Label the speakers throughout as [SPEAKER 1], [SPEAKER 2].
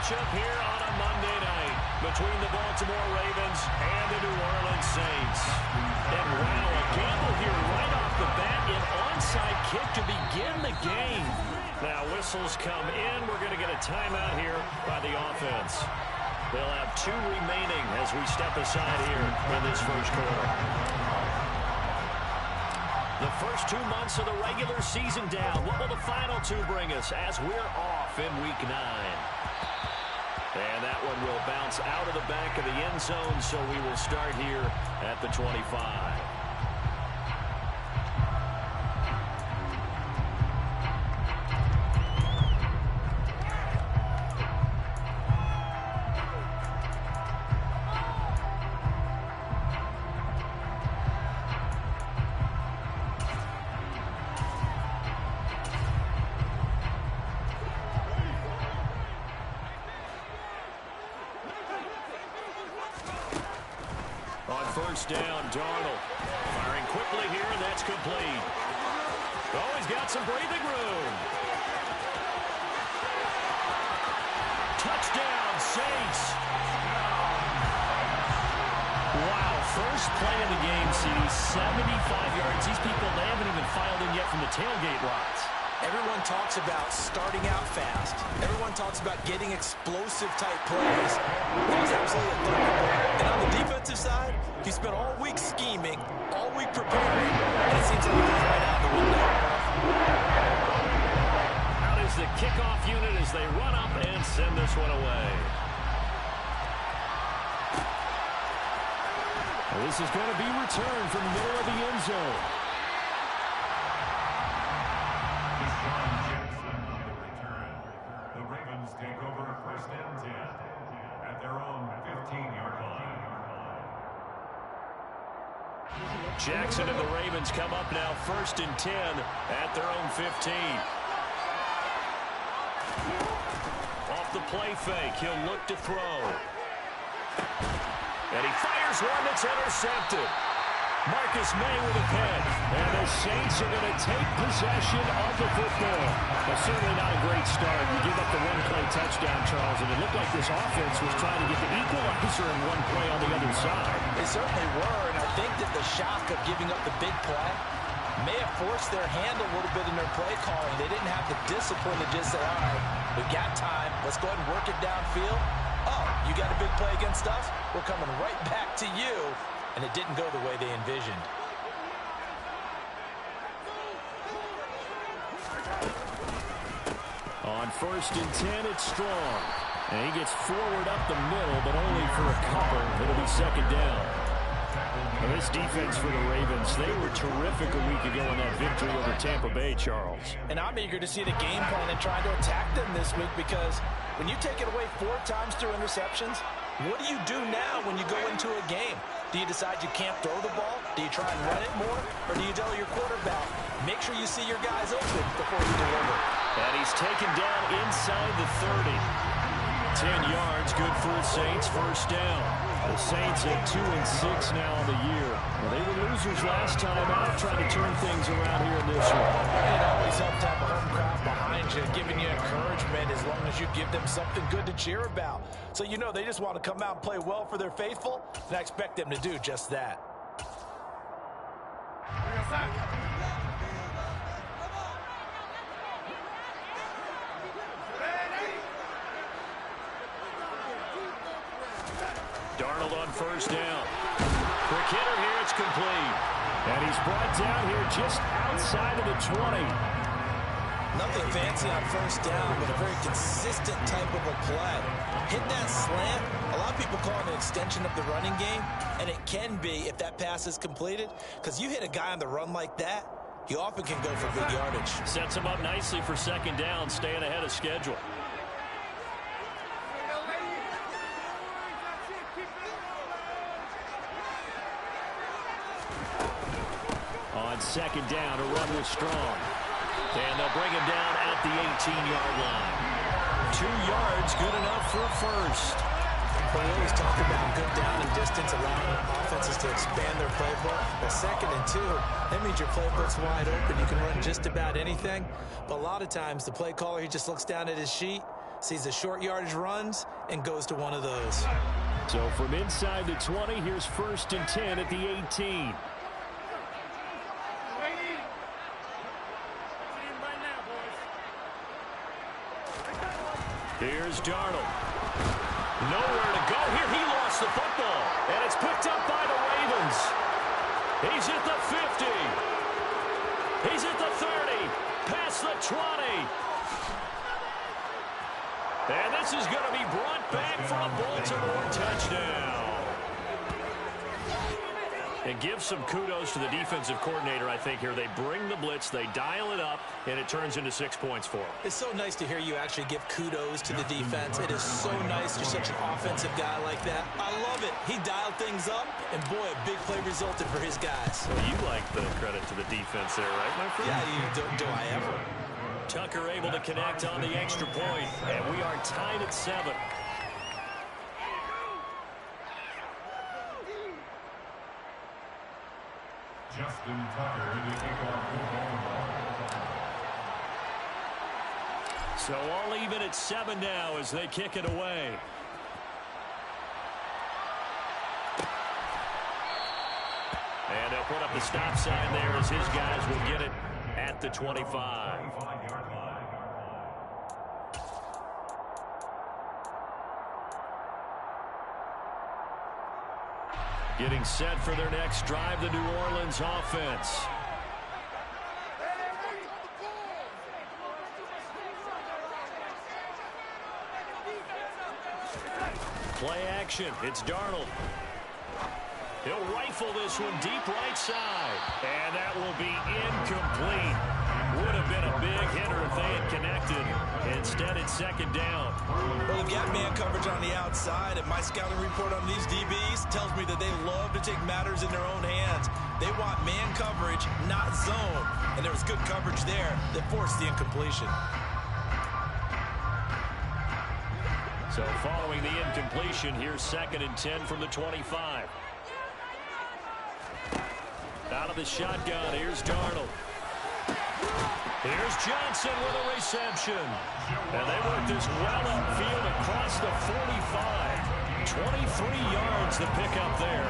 [SPEAKER 1] matchup here on a Monday night between the Baltimore Ravens and the New Orleans Saints. And wow, a gamble here right off the bat, an onside kick to begin the game. Now whistles come in. We're going to get a timeout here by the offense. They'll have 2 remaining as we step aside here in this first quarter. The first 2 months of the regular season down. What will the final 2 bring us as we're off in Week 9? And that one will bounce out of the back of the end zone, so we will start here at the 25. First down, Darnold. Firing quickly here, and that's complete. Oh, he's got some breathing room. Touchdown, Saints. Wow, first play of the game, CD, 75 yards. These people, they haven't even filed in yet from the tailgate lots.
[SPEAKER 2] Everyone talks about starting out fast. Everyone talks about getting explosive-type plays. That was absolutely a thunderbolt. And on the defensive side, he spent all week scheming, all week preparing, and it seems like he's right out the window.
[SPEAKER 1] Out is the kickoff unit as they run up and send this one away. Well, this is going to be returned from the middle of the end zone.
[SPEAKER 3] Take over first and 10 at their own 15-yard line.
[SPEAKER 1] Jackson and the Ravens come up now first and 10 at their own 15. Off the play fake, he'll look to throw. And he fires one that's intercepted. Marcus May with a catch. And the Saints are going to take possession of the football. Well, certainly not a great start. You give up the one-play touchdown, Charles, and it looked like this offense was trying to get the equalizer in one play on the other side.
[SPEAKER 2] They certainly were, and I think that the shock of giving up the big play may have forced their hand a little bit in their play calling. They didn't have the discipline to just say, all right, we got time. Let's go ahead and work it downfield. Oh, you got a big play against us? We're coming right back to you. And it didn't go the way they envisioned.
[SPEAKER 1] On first and 10, it's Strong. And he gets forward up the middle, but only for a couple. It'll be second down. Well, this defense for the Ravens, they were terrific a week ago in that victory over Tampa Bay, Charles.
[SPEAKER 2] And I'm eager to see the game plan and trying to attack them this week, because when you take it away 4 times through interceptions, what do you do now when you go into a game? Do you decide you can't throw the ball? Do you try and run it more? Or do you tell your quarterback, make sure you see your guys open before you deliver?
[SPEAKER 1] And he's taken down inside the 30. 10 yards, good for the Saints, first down. The Saints at 2-6 now on the year. Well, they were losers last time out, trying to turn things around here in this one.
[SPEAKER 2] It always helps to have a home crowd behind you, giving you encouragement as long as you give them something good to cheer about. So you know they just want to come out and play well for their faithful, and I expect them to do just that.
[SPEAKER 1] Darnold on first down. Quick hitter here, it's complete. And he's brought down here just outside of the 20.
[SPEAKER 2] Nothing fancy on first down, but a very consistent type of a play. Hit that slant. A lot of people call it an extension of the running game, and it can be if that pass is completed, because you hit a guy on the run like that, he often can go for big yardage.
[SPEAKER 1] Sets him up nicely for second down, staying ahead of schedule. On second down, a run with Strong. And they'll bring him down at the 18-yard line. 2 yards, good enough for a first.
[SPEAKER 2] Well, we always talk about good down and distance, allowing offenses to expand their playbook. Well, 2nd and 2, that means your playbook's wide open. You can run just about anything. But a lot of times, the play caller, he just looks down at his sheet. sees the short yardage runs, and goes to one of those.
[SPEAKER 1] So from inside the 20, here's 1st and 10 at the 18. Here's Darnold. Nowhere to go here. He lost the football. And it's picked up by the Ravens. He's at the 50. He's at the 30. Past the 20. And this is going to be brought back for a Baltimore touchdown. And give some kudos to the defensive coordinator, I think, here. They bring the blitz, they dial it up, and it turns into 6 points for them.
[SPEAKER 2] It's so nice to hear you actually give kudos to the defense. It is so nice you're such an offensive guy like that. I love it. He dialed things up, and boy, a big play resulted for his guys.
[SPEAKER 1] Well, you like the credit to the defense there, right, my friend?
[SPEAKER 2] Yeah, do I ever.
[SPEAKER 1] Tucker able to connect on the extra point, and we are tied at 7.
[SPEAKER 3] Justin Tucker in the kickoff football.
[SPEAKER 1] So all even at 7 now as they kick it away. And they'll put up the stop sign there as his guys will get it at the 25. Getting set for their next drive, the New Orleans offense. Play action. It's Darnold. He'll rifle this one deep right side. And that will be incomplete. Would have been a big hitter if they had connected. Instead, it's 2nd down.
[SPEAKER 2] Well, they've got man coverage on the outside, and my scouting report on these DBs tells me that they love to take matters in their own hands. They want man coverage, not zone. And there was good coverage there that forced the incompletion.
[SPEAKER 1] So following the incompletion, here's 2nd and 10 from the 25. Out of the shotgun, here's Darnold. Here's Johnson with a reception. And they work this well upfield across the 45. 23 yards to pick up there.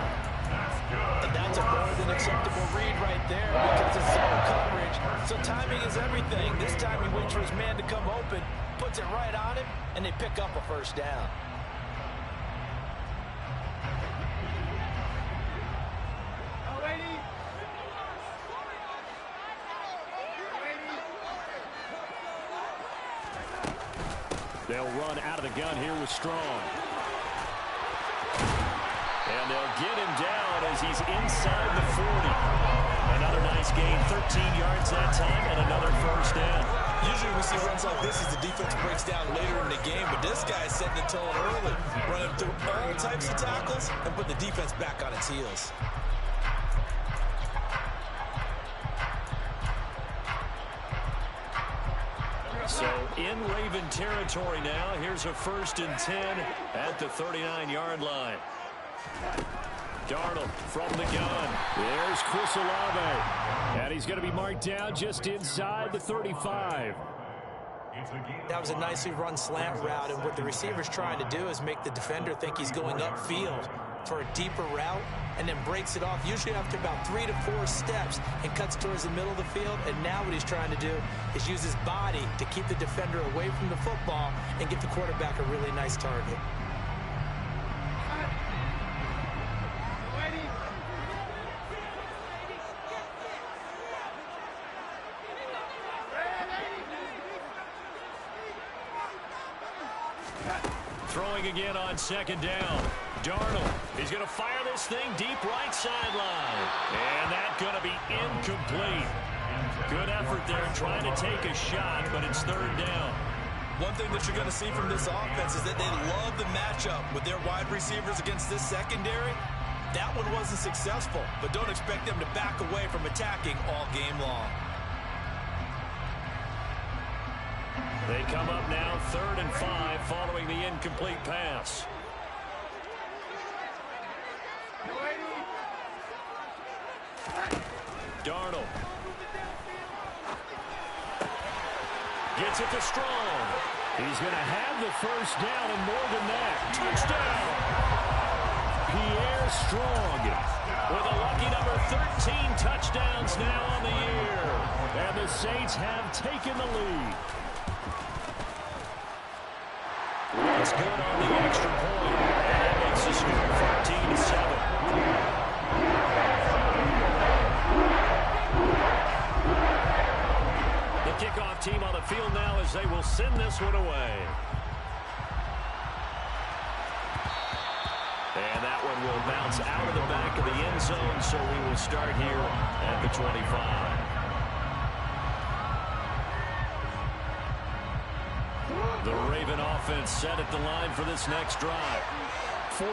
[SPEAKER 2] And that's a more than acceptable read right there because it's zone coverage. So timing is everything. This time he waits for his man to come open, puts it right on him, and they pick up a 1st down.
[SPEAKER 1] They'll run out of the gun here with Strong. And they'll get him down as he's inside the 40. Another nice gain, 13 yards that time, and another 1st down.
[SPEAKER 2] Usually we see runs like this as the defense breaks down later in the game, but this guy is setting the tone early, running through all types of tackles and put the defense back on its heels.
[SPEAKER 1] So in Raven territory now. Here's a 1st and 10 at the 39-yard line. Darnold from the gun. There's Chris Olave. And he's going to be marked down just inside the 35.
[SPEAKER 2] That was a nicely run slant route, and what the receiver's trying to do is make the defender think he's going upfield for a deeper route and then breaks it off, usually after about 3 to 4 steps, and cuts towards the middle of the field. And now what he's trying to do is use his body to keep the defender away from the football and get the quarterback a really nice target.
[SPEAKER 1] Throwing again on 2nd down. Darnold, he's going to fire this thing deep right sideline. And that's going to be incomplete. Good effort there trying to take a shot, but it's 3rd down.
[SPEAKER 2] One thing that you're going to see from this offense is that they love the matchup with their wide receivers against this secondary. That one wasn't successful, but don't expect them to back away from attacking all game long.
[SPEAKER 1] They come up now 3rd and 5 following the incomplete pass. Darnold. Gets it to Strong. He's going to have the first down and more than that. Touchdown! Pierre Strong with a lucky number 13 touchdowns now on the year. And the Saints have taken the lead. It's good on the extra point. And that makes the score 14-7. The kickoff team on the field now as they will send this one away. And that one will bounce out of the back of the end zone, so we will start here at the 25. The Raven offense set at the line for this next drive. 4-4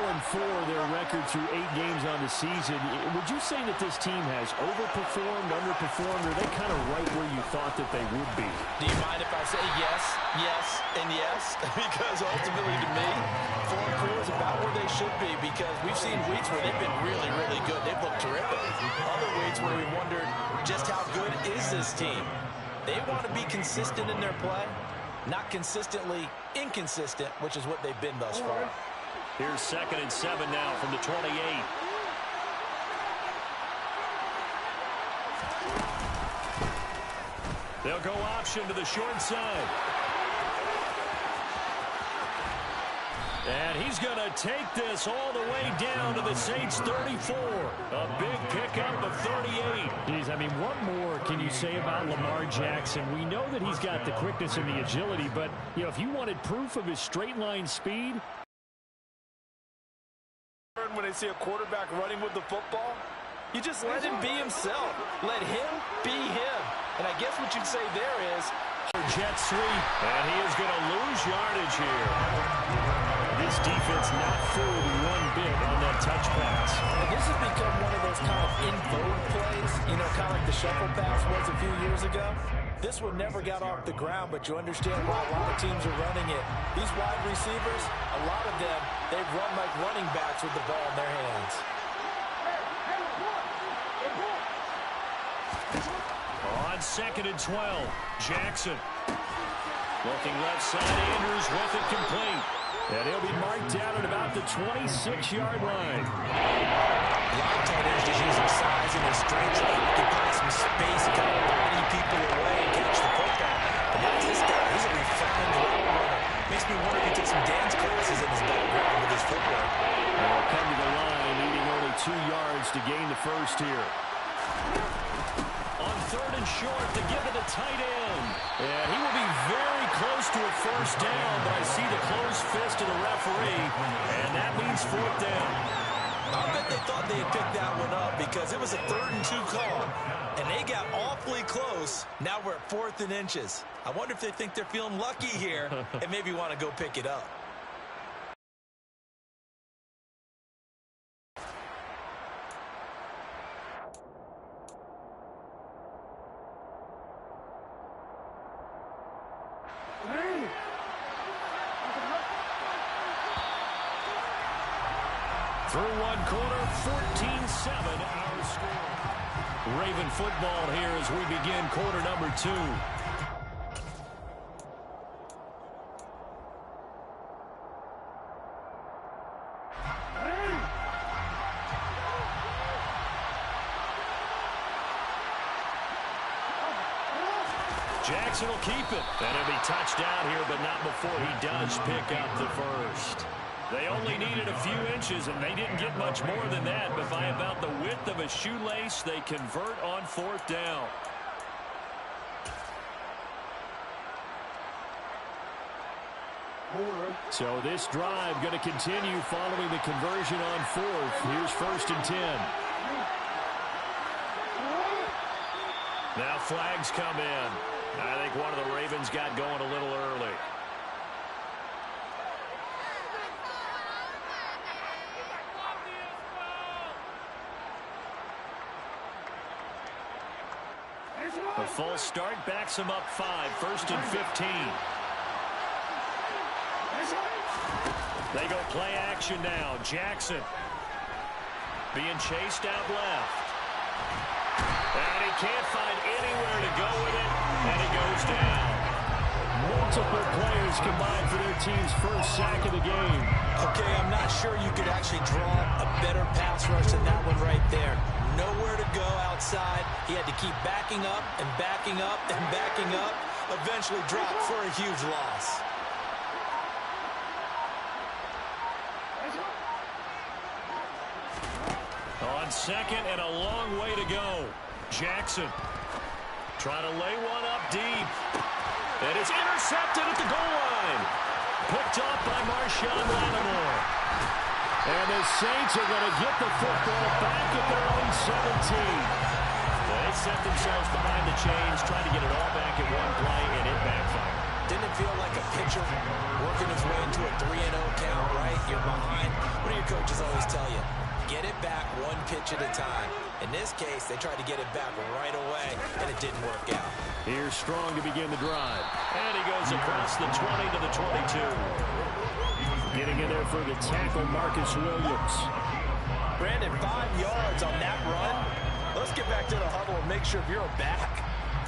[SPEAKER 1] their record through 8 games on the season. Would you say that this team has overperformed, underperformed, or are they kind of right where you thought that they would be?
[SPEAKER 2] Do you mind if I say yes, yes, and yes? Because ultimately to me, 4-4 is about where they should be, because we've seen weeks where they've been really, really good. They've looked terrific. Other weeks where we wondered just how good is this team. They want to be consistent in their play, not consistently inconsistent, which is what they've been thus far.
[SPEAKER 1] Here's 2nd and 7 now from the 28. They'll go option to the short side. And he's going to take this all the way down to the Saints' 34. A big pickup of 38. Geez, I mean, what more can you say about Lamar Jackson? We know that he's got the quickness and the agility, but, you know, if you wanted proof of his straight-line speed,
[SPEAKER 2] when they see a quarterback running with the football, you just let him be himself. Let him be him. And I guess what you'd say there is
[SPEAKER 1] jet sweep, and he is going to lose yardage here. This defense not fooled one bit on that touch pass.
[SPEAKER 2] And this has become one of those kind of in vogue plays, you know, kind of like the shuffle pass was a few years ago. This one never got off the ground, but you understand why a lot of teams are running it. These wide receivers, a lot of them, they've run like running backs with the ball in their hands.
[SPEAKER 1] On 2nd and 12, Jackson. Looking left side, Andrews with it complete. And he'll be marked down at about the 26-yard line.
[SPEAKER 2] A lot of tight ends just using size and their strength to occupy some space, kind of body people away and catch the football. But now this guy, he's a refined route runner. Makes me wonder if he took some dance classes in his background with his footwork.
[SPEAKER 1] They'll come to the line, needing only 2 yards to gain the first here. On 3rd and short, to give it a tight end. And he will be very close to a first down, but I see the closed fist of the referee, and that means 4th down.
[SPEAKER 2] I bet they thought they had picked that one up because it was a 3rd and 2 call, and they got awfully close. Now we're at 4th and inches. I wonder if they think they're feeling lucky here and maybe want to go pick it up.
[SPEAKER 1] Through one quarter, 14-7 our score. Raven football here as we begin quarter number 2. Jackson will keep it. And it'll be touchdown here, but not before he does pick up the first. They only needed a few inches, and they didn't get much more than that. But by about the width of a shoelace, they convert on 4th down. So this drive going to continue following the conversion on 4th. Here's 1st and 10. Now flags come in. I think one of the Ravens got going a little early. A false start backs him up 5, 1st and 15. They go play action now. Jackson being chased out left. And he can't find anywhere to go with it, and he goes down. More multiple players combined for their team's first sack of the game.
[SPEAKER 2] Okay, I'm not sure you could actually draw a better pass rush than that one right there. Nowhere to go outside. He had to keep backing up and backing up and backing up. Eventually dropped for a huge loss.
[SPEAKER 1] On second and a long way to go. Jackson trying to lay one up deep. And it's intercepted at the goal line. Picked off by Marshawn Lattimore. And the Saints are going to get the football back at their own 17. They set themselves behind the chains, trying to get it all back in one play, and it backfired.
[SPEAKER 2] Didn't it feel like a pitcher working his way into a 3-0 count, right? You're behind. What do your coaches always tell you? Get it back one pitch at a time. In this case, they tried to get it back right away, and it didn't work out.
[SPEAKER 1] Here's Strong to begin the drive. And he goes across the 20 to the 22. Getting in there for the tackle, Marcus Williams.
[SPEAKER 2] Brandon, 5 yards on that run. Let's get back to the huddle and make sure if you're a back,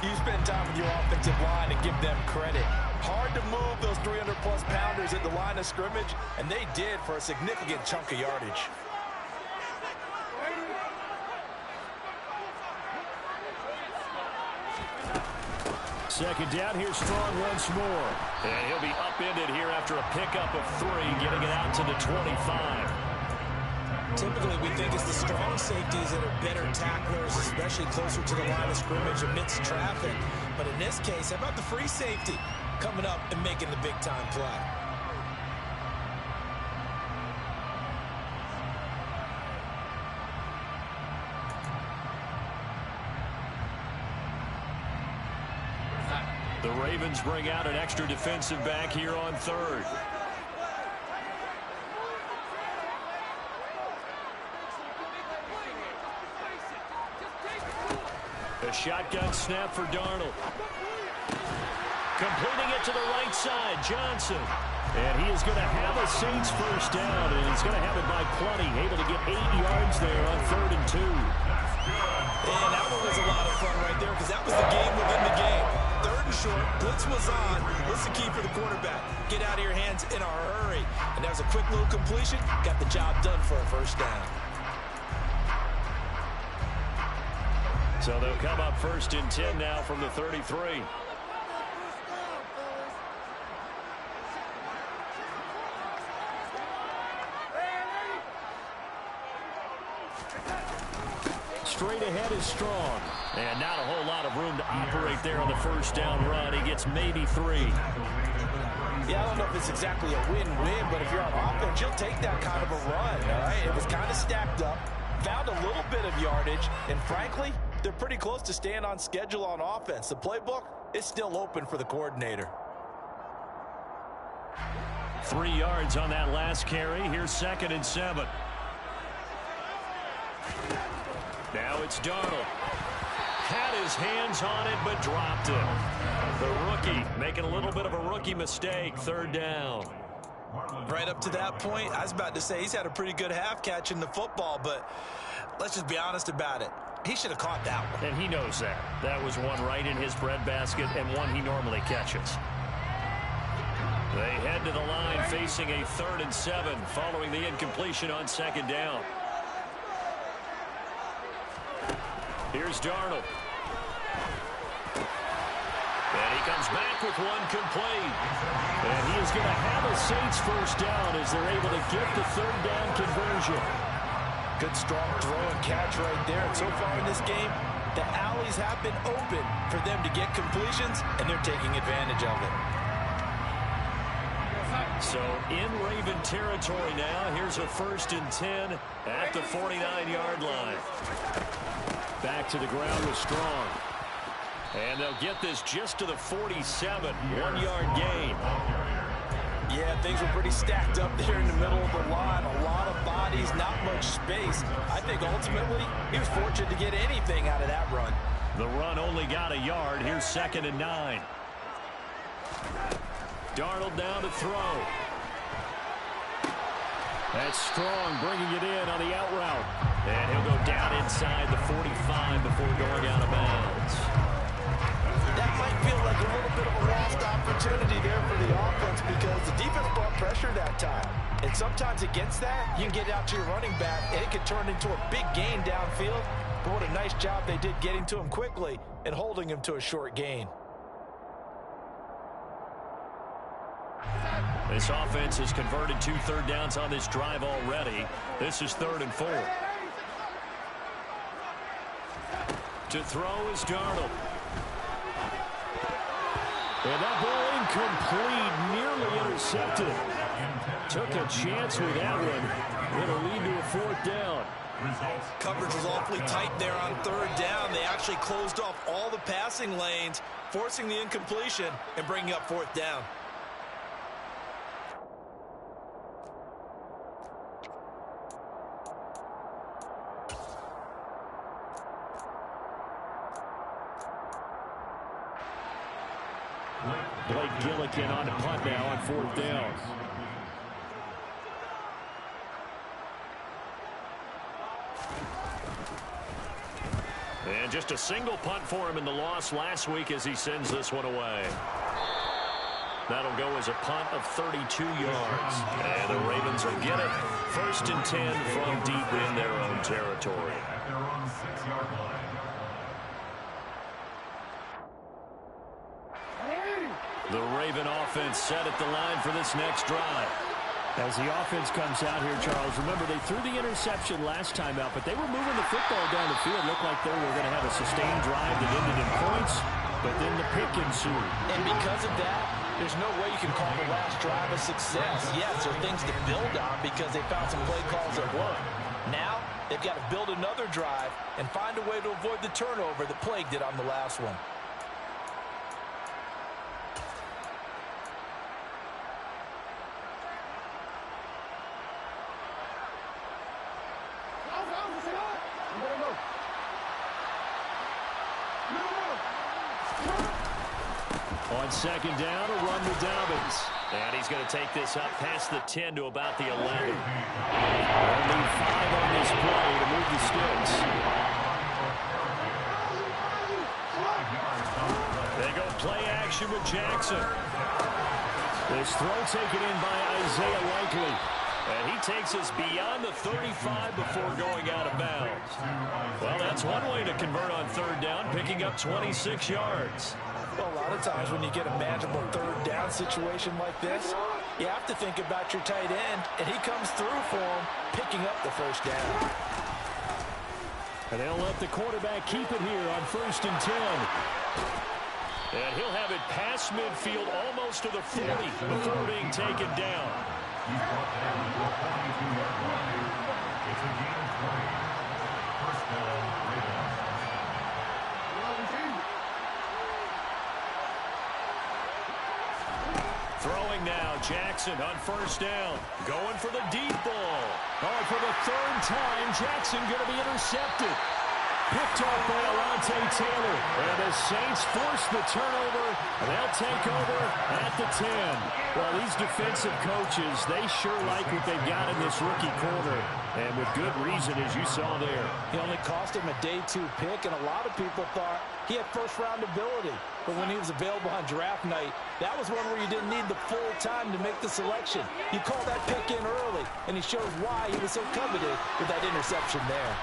[SPEAKER 2] you spend time with your offensive line and give them credit. Hard to move those 300-plus pounders at the line of scrimmage, and they did for a significant chunk of yardage.
[SPEAKER 1] Second down, here's Strong once more. And he'll be upended here after a pickup of 3, getting it out to the 25.
[SPEAKER 2] Typically, we think it's the strong safeties that are better tacklers, especially closer to the line of scrimmage amidst traffic. But in this case, how about the free safety coming up and making the big-time play?
[SPEAKER 1] The Ravens bring out an extra defensive back here on third. A shotgun snap for Darnold. Completing it to the right side, Johnson. And he is going to have a Saints first down, and he's going to have it by plenty. Able to get 8 yards there on 3rd and 2.
[SPEAKER 2] And that one was a lot of fun right there because that was the game within the game. 3rd and short, blitz was on. What's the key for the quarterback? Get out of your hands in a hurry. And that was a quick little completion. Got the job done for a first down.
[SPEAKER 1] So they'll come up 1st and 10 now from the 33. Straight ahead is Strong. And not a whole lot of room to operate there on the first down run. He gets maybe 3.
[SPEAKER 2] Yeah, I don't know if it's exactly a win-win, but if you're on offense, you'll take that kind of a run, all right? It was kind of stacked up, found a little bit of yardage, and frankly, they're pretty close to staying on schedule on offense. The playbook is still open for the coordinator.
[SPEAKER 1] 3 yards on that last carry. Here's 2nd and 7. Now it's Darnold. Had his hands on it, but dropped it. The rookie making a little bit of a rookie mistake. 3rd down.
[SPEAKER 2] Right up to that point, I was about to say he's had a pretty good half catching the football, but let's just be honest about it. He should have caught that one.
[SPEAKER 1] And he knows that. That was one right in his breadbasket and one he normally catches. They head to the line facing a 3rd and 7 following the incompletion on 2nd down. Here's Darnold. And he comes back with one complete. And he is going to have a Saints first down as they're able to get the 3rd down conversion.
[SPEAKER 2] Good strong throw and catch right there. And so far in this game, the alleys have been open for them to get completions, and they're taking advantage of it.
[SPEAKER 1] So in Raven territory now, here's a 1st and 10 at the 49-yard line. Back to the ground with Strong. And they'll get this just to the 47, 1-yard gain.
[SPEAKER 2] Yeah, things were pretty stacked up there in the middle of the line. A lot of bodies, not much space. I think ultimately he was fortunate to get anything out of that run.
[SPEAKER 1] The run only got a yard. Here's 2nd and 9. Darnold down to throw. That's Strong bringing it in on the out route. And he'll go down inside the 45 before going out of bounds.
[SPEAKER 2] That might feel like a little bit of a lost opportunity. opportunity there for the offense because the defense brought pressure that time. And sometimes against that, you can get out to your running back, and it can turn into a big gain downfield. But what a nice job they did getting to him quickly and holding him to a short gain.
[SPEAKER 1] This offense has converted 2 third downs on this drive already. This is 3rd and 4. To throw is Darnold. And that ball incomplete, nearly intercepted. Took a chance with that one. It'll lead to a 4th down.
[SPEAKER 2] Coverage was awfully tight there on 3rd down. They actually closed off all the passing lanes, forcing the incompletion and bringing up 4th down.
[SPEAKER 1] Blake Gillikin on the punt now on 4th down. And just a single punt for him in the loss last week as he sends this one away. That'll go as a punt of 32 yards. And the Ravens will get it. 1st and 10 from deep in their own territory.
[SPEAKER 3] At their own 6-yard line.
[SPEAKER 1] The Raven offense set at the line for this next drive. As the offense comes out here, Charles, remember they threw the interception last time out, but they were moving the football down the field. Looked like they were going to have a sustained drive that ended in points, but then the pick ensued.
[SPEAKER 2] And because of that, there's no way you can call the last drive a success. Yes, there are things to build on because they found some play calls that work. Now, they've got to build another drive and find a way to avoid the turnover that plagued it on the last one.
[SPEAKER 1] On 2nd down, a run with Dobbins. And he's going to take this up past the 10 to about the 11. Only 5 on this play to move the sticks. They go play action with Jackson. This throw taken in by Isaiah Likely. And he takes us beyond the 35 before going out of bounds. Well, that's one way to convert on 3rd down, picking up 26 yards.
[SPEAKER 2] Well, a lot of times when you get a manageable 3rd down situation like this, you have to think about your tight end, and he comes through for him, picking up the 1st down.
[SPEAKER 1] And they'll let the quarterback keep it here on 1st and 10. And he'll have it past midfield almost to the 40 before being taken down.
[SPEAKER 3] He's brought down to the 42-yard line. It's a gain of 20. 1st down, Ravens.
[SPEAKER 1] Throwing now, Jackson on 1st down. Going for the deep ball. Oh, for the 3rd time, Jackson going to be intercepted. Picked off by Alontae Taylor. And the Saints force the turnover, and they'll take over at the 10. Well, these defensive coaches, they sure like what they've got in this rookie corner. And with good reason, as you saw there.
[SPEAKER 2] He only cost him a day 2 pick, and a lot of people thought he had 1st-round ability. But when he was available on draft night, that was one where you didn't need the full time to make the selection. You call that pick in early, and he shows why he was so coveted with that interception there.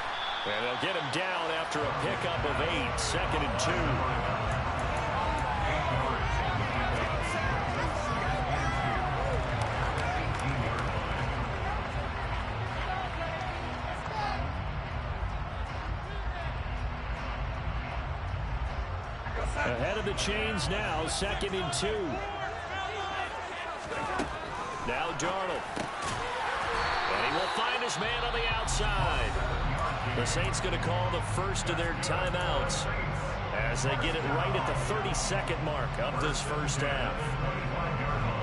[SPEAKER 1] And they'll get him down after a pickup of 8, 2nd and 2. Ahead of the chains now, 2nd and 2. Now Darnold. And he will find his man on the outside. The Saints going to call the first of their timeouts as they get it right at the 32nd mark of this 1st half.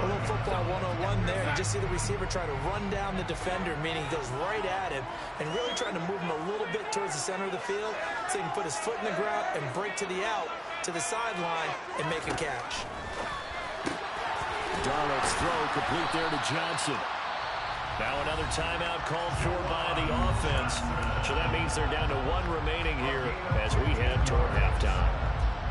[SPEAKER 2] A little football 101 there. You just see the receiver try to run down the defender, meaning he goes right at him and really trying to move him a little bit towards the center of the field so he can put his foot in the ground and break to the out, to the sideline, and make a catch.
[SPEAKER 1] Darnold's throw complete there to Johnson. Now another timeout called for by the offense. So that means they're down to 1 remaining here as we head toward halftime.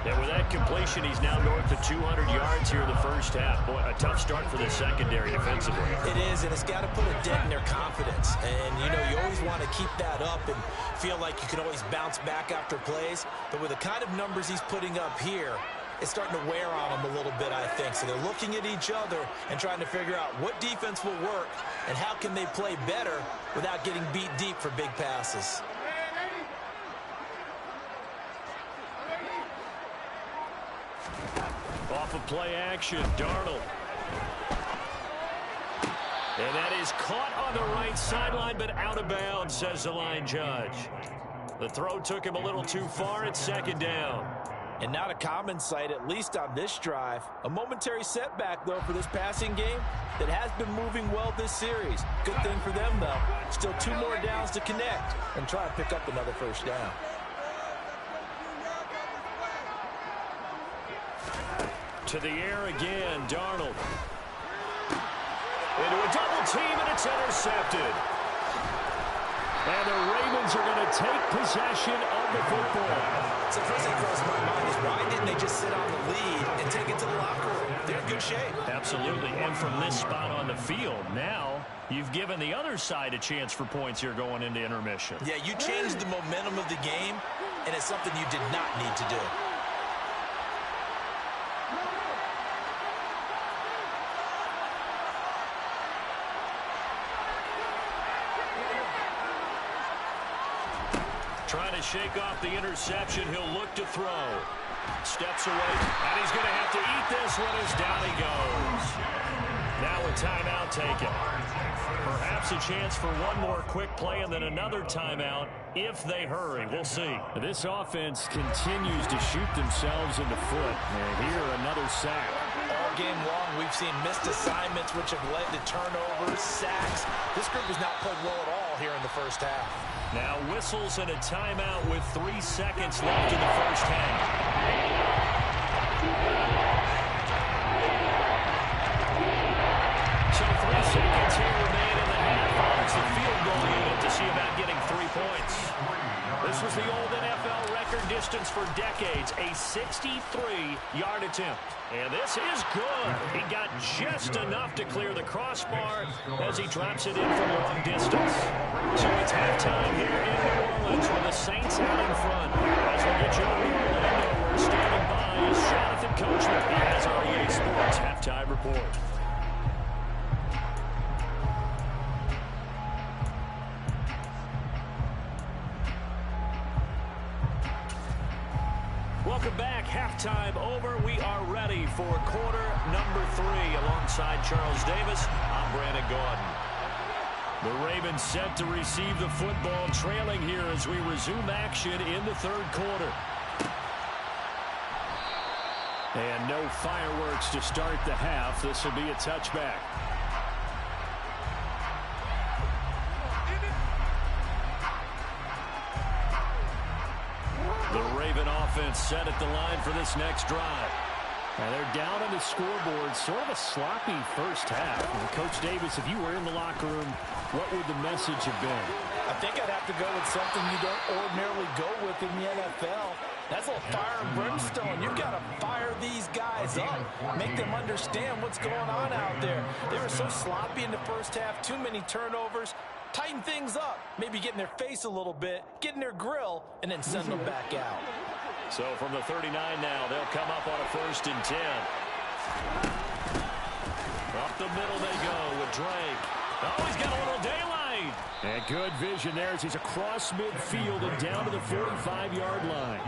[SPEAKER 1] And with that completion, he's now north of 200 yards here in the first half. Boy, a tough start for the secondary defensively.
[SPEAKER 2] It is, and it's got to put a dent in their confidence. And, you know, you always want to keep that up and feel like you can always bounce back after plays. But with the kind of numbers he's putting up here, it's starting to wear on them a little bit, I think. So they're looking at each other and trying to figure out what defense will work and how can they play better without getting beat deep for big passes.
[SPEAKER 1] Off of play action, Darnold. And that is caught on the right sideline, but out of bounds, says the line judge. The throw took him a little too far. It's second down.
[SPEAKER 2] And not a common sight, at least on this drive. A momentary setback, though, for this passing game that has been moving well this series. Good thing for them, though. Still 2 more downs to connect and try to pick up another first down.
[SPEAKER 1] To the air again, Darnold. Into a double team, and it's intercepted. And the Ravens are going to take possession of the football.
[SPEAKER 2] So first thing across my mind is why didn't they just sit on the lead and take it to the locker room? They're in good shape.
[SPEAKER 1] Absolutely, and from this spot on the field, now you've given the other side a chance for points here going into intermission.
[SPEAKER 2] Yeah, you changed the momentum of the game, and it's something you did not need to do.
[SPEAKER 1] Trying to shake off the interception. He'll look to throw. Steps away, and he's going to have to eat this one as down he goes. Now a timeout taken. Perhaps a chance for one more quick play and then another timeout if they hurry. We'll see.
[SPEAKER 4] This offense continues to shoot themselves in the foot. And here, another sack.
[SPEAKER 2] All game long, we've seen missed assignments which have led to turnovers, sacks. This group has not played well at all here in the first half.
[SPEAKER 1] Now whistles and a timeout with 3 seconds left in the first half. So 3 seconds here remain in the half. It's the field goal unit to see about getting 3 points. This was the old NFL record distance for decades, a 63-yard attempt. And this is good. He got just enough to clear the crossbar as he drops it in from long distance. So it's halftime here in New Orleans with the Saints out in front. As we get you over to Orlando, we're standing by is Jonathan Coachman. He has our EA Sports halftime report. Welcome back. Halftime over. We are ready for quarter number 3. Alongside Charles Davis, I'm Brandon Gaudin. The Ravens set to receive the football, trailing here as we resume action in the third quarter.
[SPEAKER 4] And no fireworks to start the half. This will be a touchback.
[SPEAKER 1] The Raven offense set at the line for this next drive.
[SPEAKER 4] And they're down on the scoreboard. Sort of a sloppy first half. And Coach Davis, if you were in the locker room, what would the message have been?
[SPEAKER 2] I think I'd have to go with something you don't ordinarily go with in the NFL. That's a little fire and brimstone. You've got to fire these guys up. Make them understand what's going on out there. They were so sloppy in the first half. Too many turnovers. Tighten things up. Maybe get in their face a little bit. Get in their grill. And then send them back out.
[SPEAKER 1] So from the 39 now, they'll come up on a 1st and 10. Up the middle they go with Drake. Oh, he's got a little daylight.
[SPEAKER 4] And good vision there as he's across midfield and down to the 45-yard line.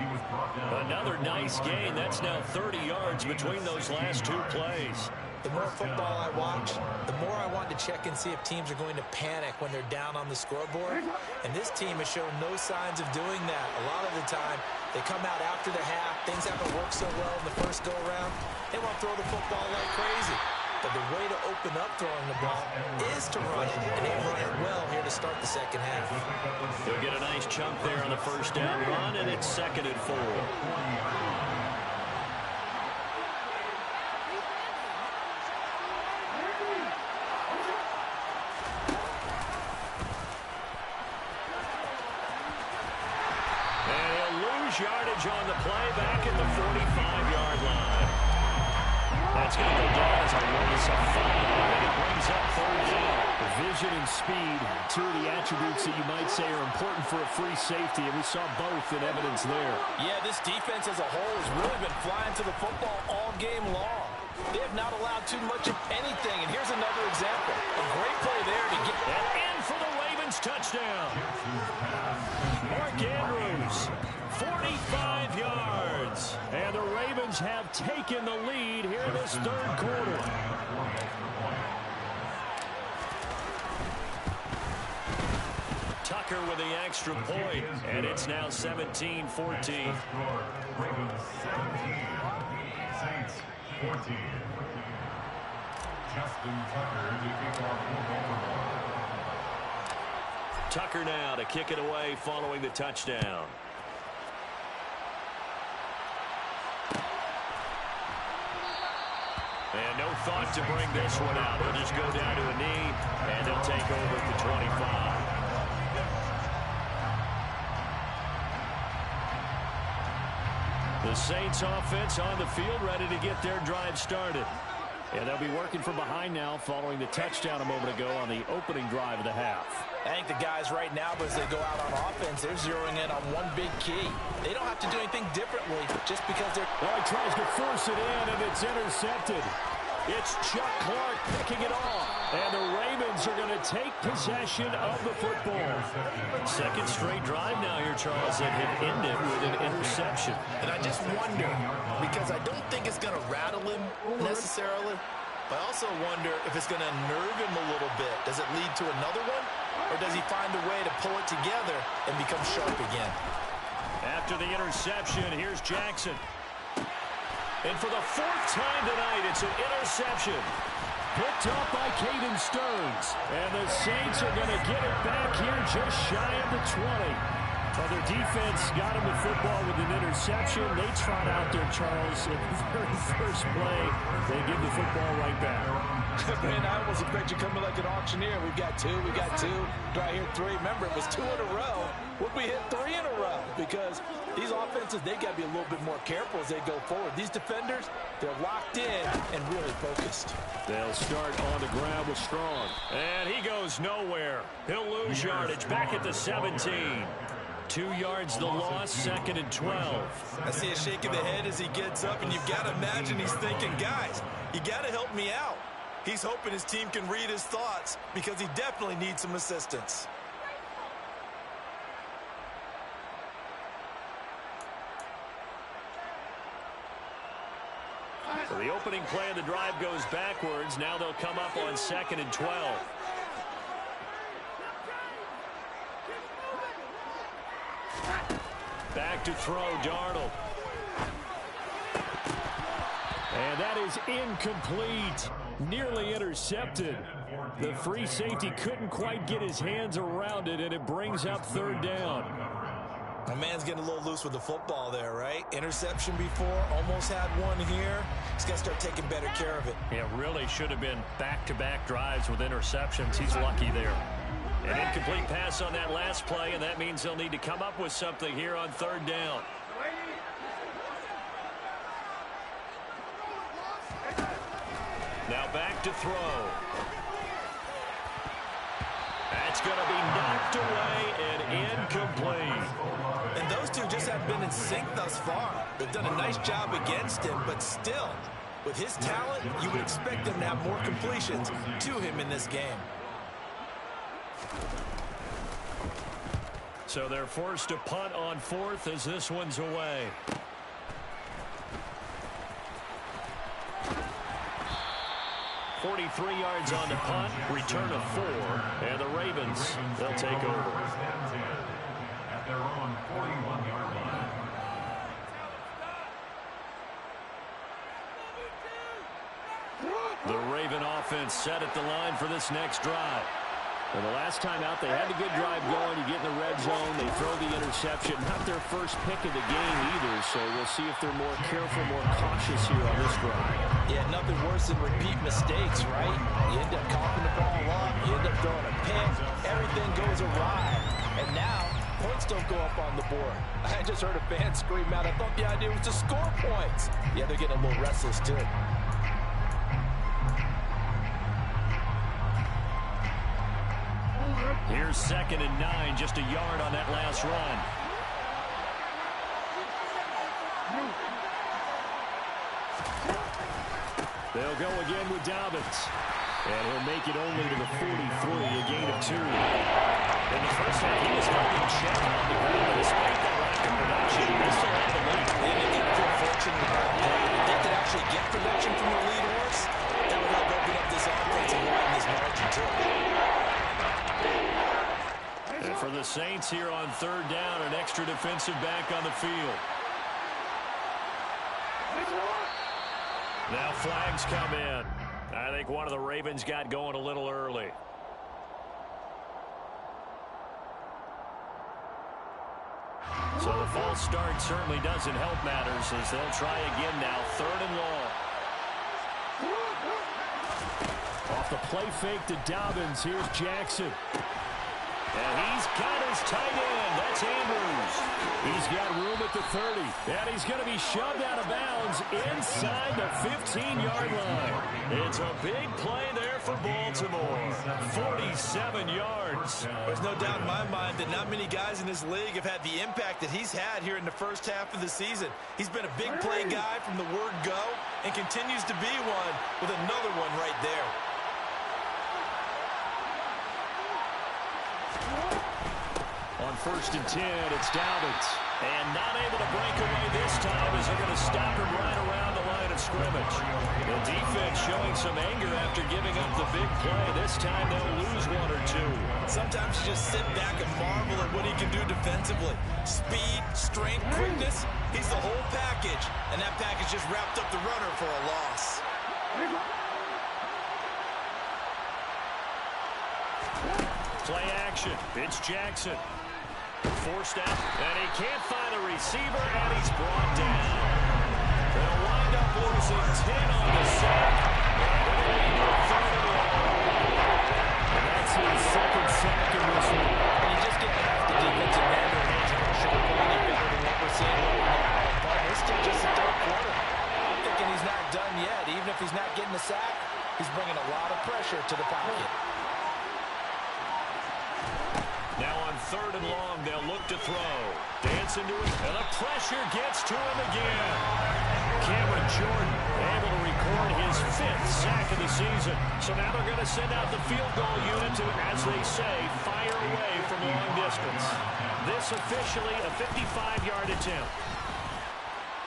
[SPEAKER 1] Another nice gain. That's now 30 yards between those last 2 plays.
[SPEAKER 2] The more football I watch, the more I want to check and see if teams are going to panic when they're down on the scoreboard. And this team has shown no signs of doing that. A lot of the time, they come out after the half. Things haven't worked so well in the first go-around. They want to throw the football like crazy. But the way to open up throwing the ball is to run it. And they run it well here to start the second half.
[SPEAKER 1] They'll get a nice chunk there on the first down run, and it's 2nd and 4. yardage on the play back at the 45-yard line. That's going to go down as a loss of 5, and it brings up third down.
[SPEAKER 4] Vision and speed, two of the attributes that you might say are important for a free safety, and we saw both in evidence there.
[SPEAKER 2] Yeah, this defense as a whole has really been flying to the football all game long. They have not allowed too much of anything, and here's another example. A great play there to get
[SPEAKER 1] And in for the Ravens touchdown. Mark Andrews, 45 yards. And the Ravens have taken the lead here in this third quarter. Tucker with the extra point, and it's now 17-14.
[SPEAKER 3] Ravens 17, Saints 14. Justin Tucker to kick off for Baltimore.
[SPEAKER 1] Tucker now to kick it away following the touchdown. And no thought to bring this one out. They'll just go down to a knee, and they'll take over at the 25. The Saints offense on the field, ready to get their drive started.
[SPEAKER 4] And they'll be working from behind now following the touchdown a moment ago on the opening drive of the half.
[SPEAKER 2] I think the guys right now, as they go out on offense, they're zeroing in on one big key. They don't have to do anything differently just because they're...
[SPEAKER 4] Well, he tries to force it in, and it's intercepted.
[SPEAKER 1] It's Chuck Clark picking it off.
[SPEAKER 4] And the Ravens are going to take possession of the football.
[SPEAKER 1] Second straight drive now here, Charles, that have ended with an interception.
[SPEAKER 5] And I just wonder, because I don't think it's going to rattle him necessarily, but I also wonder if it's going to unnerve him a little bit. Does it lead to another one? Or does he find a way to pull it together and become sharp again?
[SPEAKER 1] After the interception, here's Jackson. And for the fourth time tonight, it's an interception.
[SPEAKER 4] Picked up by Caden Stearns. And the Saints are going to get it back here just shy of the 20. Well, their defense got him the football with an interception. They trot out there, Charles, in the very first play. They give the football right back.
[SPEAKER 2] Man, I almost expect you coming like an auctioneer. We've got two. Do I hear three? Remember, it was 2 in a row. Would we hit 3 in a row? Because these offenses, they got to be a little bit more careful as they go forward. These defenders, they're locked in and really focused.
[SPEAKER 4] They'll start on the ground with Strong.
[SPEAKER 1] And he goes nowhere. He'll lose yardage back at the 17. 2 yards the loss, 2nd and 12.
[SPEAKER 5] I see a shake of the head as he gets up, and you've got to imagine he's thinking, guys, you got to help me out. He's hoping his team can read his thoughts because he definitely needs some assistance.
[SPEAKER 1] So the opening play of the drive goes backwards. Now they'll come up on 2nd and 12. Back to throw, Darnold.
[SPEAKER 4] And that is incomplete. Nearly intercepted. The free safety couldn't quite get his hands around it, and it brings up third down.
[SPEAKER 5] My man's getting a little loose with the football there, right? Interception before, almost had one here. He's got to start taking better care of it.
[SPEAKER 1] Yeah, really should have been back-to-back drives with interceptions. He's lucky there. An incomplete pass on that last play, and that means they'll need to come up with something here on third down. Now back to throw. That's going to be knocked away and incomplete.
[SPEAKER 5] And those two just have been in sync thus far. They've done a nice job against him, but still, with his talent, you would expect them to have more completions to him in this game.
[SPEAKER 1] So they're forced to punt on 4th as this one's away. .43 yards on the punt, return of 4, and the Ravens, they'll take over.
[SPEAKER 3] At their own 41-yard line.
[SPEAKER 1] The Raven offense set at the line for this next drive.
[SPEAKER 4] Well, the last time out, they had a good drive going. You get in the red zone, they throw the interception. Not their first pick of the game either, so we'll see if they're more careful, more cautious here on this drive.
[SPEAKER 2] Yeah, nothing worse than repeat mistakes, right? You end up coughing the ball up, you end up throwing a pick, everything goes awry. And now, points don't go up on the board. I just heard a fan scream out. I thought the idea was to score points. Yeah, they're getting a little restless, too.
[SPEAKER 4] Here's 2nd and 9, just a yard on that last run. They'll go again with Dobbins. And he'll make it only to the 43, a gain of 2. In the first half, he was holding check on the ground. Despite that lack of production, they still had the lead.
[SPEAKER 2] And they get good fortune in that play. If they could actually get production from the lead horse, that would help open up this offense and widen this margin, too.
[SPEAKER 4] And for the Saints here on 3rd down, an extra defensive back on the field. Now flags come in. I think one of the Ravens got going a little early. So the false start certainly doesn't help matters as they'll try again now. 3rd and long. Off the play fake to Dobbins. Here's Jackson. And he's got his tight end. That's Andrews. He's got room at the 30. And he's going to be shoved out of bounds inside the 15-yard line. It's a big play there for Baltimore. 47 yards.
[SPEAKER 5] There's no doubt in my mind that not many guys in this league have had the impact that he's had here in the first half of the season. He's been a big play guy from the word go and continues to be one with another one right there.
[SPEAKER 4] On 1st and 10, it's Dobbins. And not able to break away this time as they're going to stop him right around the line of scrimmage. The defense showing some anger after giving up the big play. This time they'll lose 1 or 2.
[SPEAKER 5] Sometimes you just sit back and marvel at what he can do defensively. Speed, strength, quickness. He's the whole package. And that package just wrapped up the runner for a loss.
[SPEAKER 4] Play action. It's Jackson. Forced out, and he can't find a receiver, and he's brought down. They'll wind up losing 10 on the sack. And that's his 2nd sack in this one.
[SPEAKER 2] And you just get half the defensive man and edge rusher quality better than what we're seeing right now. But it's still just the 3rd quarter. I'm thinking he's not done yet. Even if he's not getting the sack, he's bringing a lot of pressure to the pocket.
[SPEAKER 4] Now on 3rd and long, they'll look to throw. Dance into it, and the pressure gets to him again. Cameron Jordan able to record his 5th sack of the season. So now they're going to send out the field goal unit to, as they say, fire away from long distance. This officially a 55-yard attempt.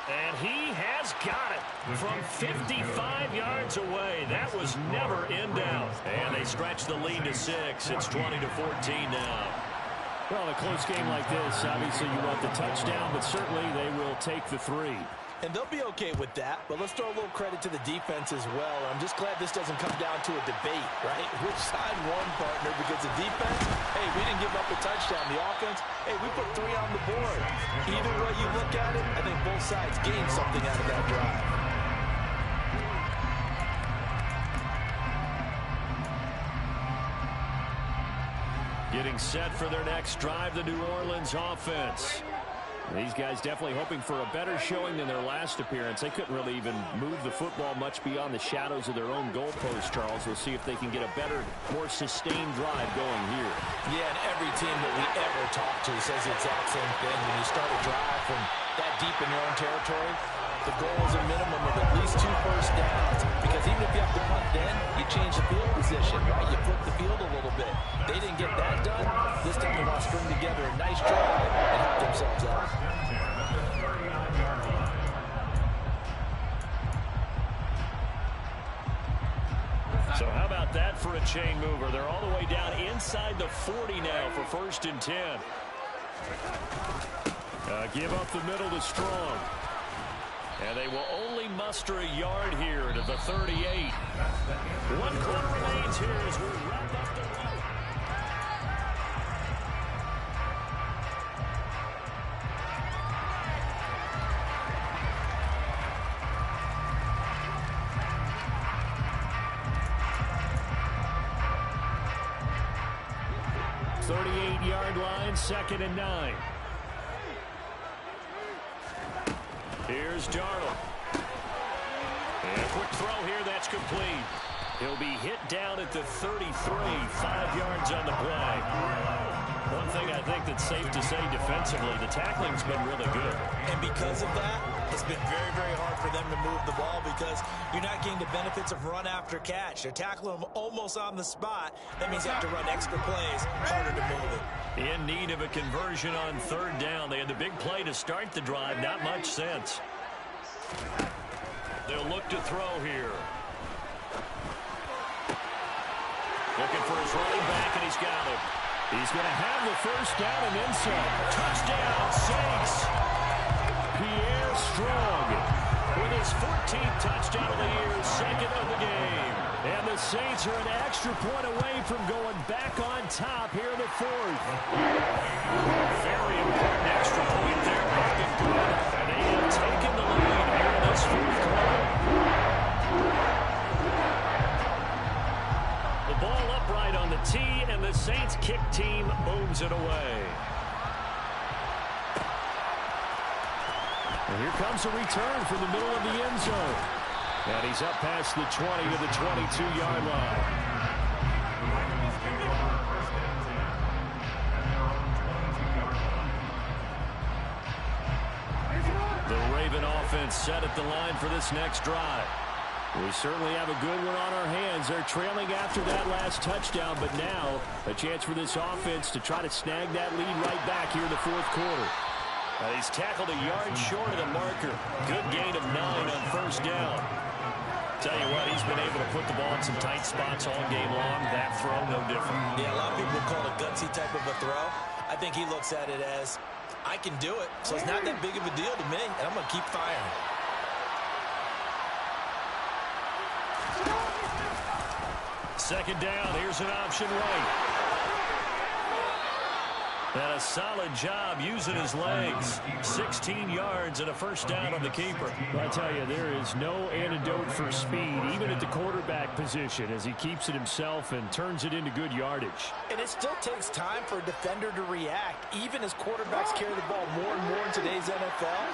[SPEAKER 4] And he has got it from 55 yards away. That was never in doubt. And they stretch the lead to 6. It's 20-14 now. Well, in a close game like this, obviously you want the touchdown, but certainly they will take the 3.
[SPEAKER 2] And they'll be okay with that, but let's throw a little credit to the defense as well. I'm just glad this doesn't come down to a debate, right? Which side won, partner? Because the defense, hey, we didn't give up a touchdown. The offense, hey, we put 3 on the board. Either way you look at it, I think both sides gained something out of that drive.
[SPEAKER 4] Getting set for their next drive, the New Orleans offense. These guys definitely hoping for a better showing than their last appearance. They couldn't really even move the football much beyond the shadows of their own goalpost, Charles. We'll see if they can get a better, more sustained drive going here.
[SPEAKER 2] Yeah, and every team that we ever talk to says the exact same thing. When you start a drive from that deep in your own territory, the goal is a minimum of at least 2 first downs. Because even if you have to punt then, you change the field position, right? You flip the field a little bit. They didn't get that done. This time they want to string together a nice drive and help themselves out.
[SPEAKER 4] So how about that for a chain mover? They're all the way down inside the 40 now for 1st and 10. Give up the middle to Strong. And they will only muster a yard here to the 38. 1 quarter remains here as we wrap up the run. .38-yard line, 2nd and 9. Here's Darnold. And a quick throw here, that's complete. He'll be hit down at the 33, 5 yards on the play. One thing I think that's safe to say defensively, the tackling's been really good.
[SPEAKER 2] And because of that, it's been very, very hard for them to move the ball because you're not getting the benefits of run after catch. They're tackling them almost on the spot. That means you have to run extra plays, harder to move it.
[SPEAKER 4] In need of a conversion on 3rd down. They had the big play to start the drive. Not much sense. They'll look to throw here. Looking for his running back, and he's got it. He's going to have the 1st down and then some. Touchdown, Saints. Pierre Strong with his 14th touchdown of the year, 2nd of the game. And the Saints are an extra point away from going back on top here in the 4th. Very important extra point there. Looking good. And they have taken the lead here in this 4th quarter. The ball upright on the tee, and the Saints kick team moves it away. And here comes a return from the middle of the end zone. And he's up past the 20 to the 22-yard line. The Raven offense set at the line for this next drive. We certainly have a good one on our hands. They're trailing after that last touchdown, but now a chance for this offense to try to snag that lead right back here in the 4th quarter. He's tackled a yard short of the marker. Good gain of 9 on 1st down. Tell you what, he's been able to put the ball in some tight spots all game long. That throw, no different.
[SPEAKER 2] Yeah, a lot of people call it a gutsy type of a throw. I think he looks at it as, I can do it, so it's not that big of a deal to me, and I'm going to keep firing.
[SPEAKER 4] Second down, here's an option right. And a solid job using his legs. 16 yards and a 1st down on the keeper. Well, I tell you, there is no antidote for speed, even at the quarterback position, as he keeps it himself and turns it into good yardage.
[SPEAKER 2] And it still takes time for a defender to react, even as quarterbacks carry the ball more and more in today's NFL.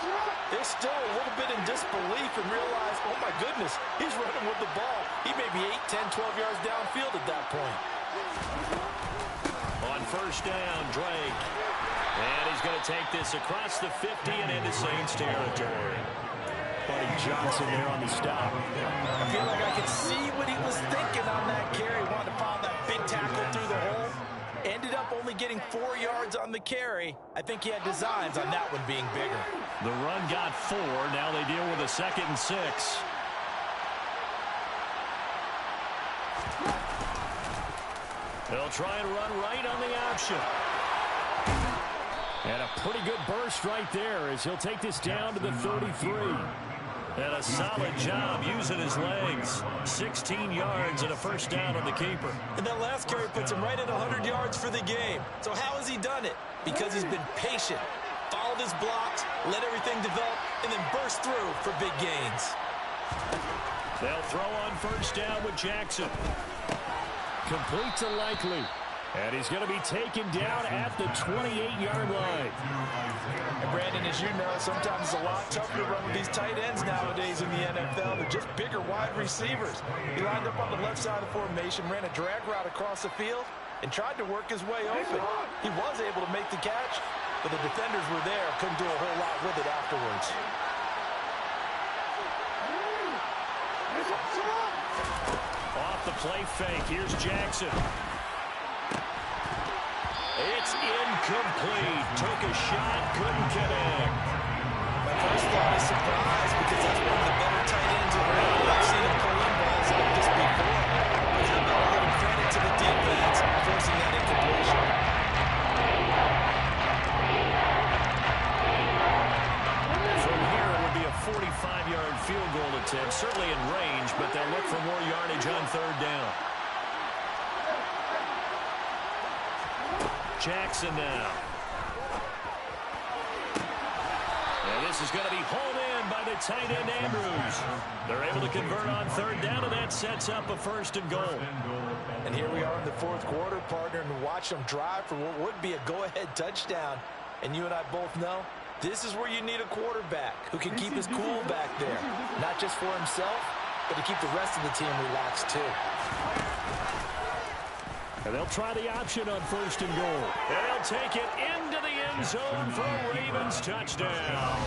[SPEAKER 2] They're still a little bit in disbelief and realize, oh my goodness, he's running with the ball. He may be 8, 10, 12 yards downfield at that point.
[SPEAKER 4] On 1st down, Drake. And he's going to take this across the 50 and into Saints territory. Buddy Johnson there on the stop.
[SPEAKER 2] I feel like I can see what he was thinking on that carry. Wanted to follow that big tackle through the hole. Ended up only getting 4 yards on the carry. I think he had designs on that one being bigger.
[SPEAKER 4] The run got 4. Now they deal with a 2nd and 6. They'll try and run right on the option. And a pretty good burst right there as he'll take this down to the 33. And a solid job using his legs. 16 yards and a 1st down on the keeper.
[SPEAKER 2] And that last carry puts him right at 100 yards for the game. So how has he done it? Because he's been patient, followed his blocks, let everything develop, and then burst through for big gains.
[SPEAKER 4] They'll throw on 1st down with Jackson. Complete to Likely. And he's going to be taken down at the 28-yard line.
[SPEAKER 2] And Brandon, as you know, sometimes it's a lot tougher to run with these tight ends nowadays in the NFL. They're just bigger wide receivers. He lined up on the left side of the formation, ran a drag route across the field, and tried to work his way open. He was able to make the catch, but the defenders were there, couldn't do a whole lot with it afterwards.
[SPEAKER 4] Off the play fake, here's Jackson. It's incomplete. Took a shot, couldn't connect.
[SPEAKER 2] My first thought is surprise because that's one of the better tight ends around. I've seen him pull in balls like this before. But how about a little credit to the defense forcing that incompletion?
[SPEAKER 4] From here, it would be a 45-yard field goal attempt. Certainly in range, but they'll look for more yardage on 3rd down. Jackson now. And this is going to be hauled in by the tight end Andrews. They're able to convert on 3rd down, and that sets up a 1st and goal.
[SPEAKER 2] And here we are in the 4th quarter, partner, and watch them drive for what would be a go-ahead touchdown. And you and I both know This is where you need a quarterback who can keep his cool back there. Not just for himself, but to keep the rest of the team relaxed too.
[SPEAKER 4] And they'll try the option on 1st and goal. And they'll take it into the end zone for a Ravens touchdown.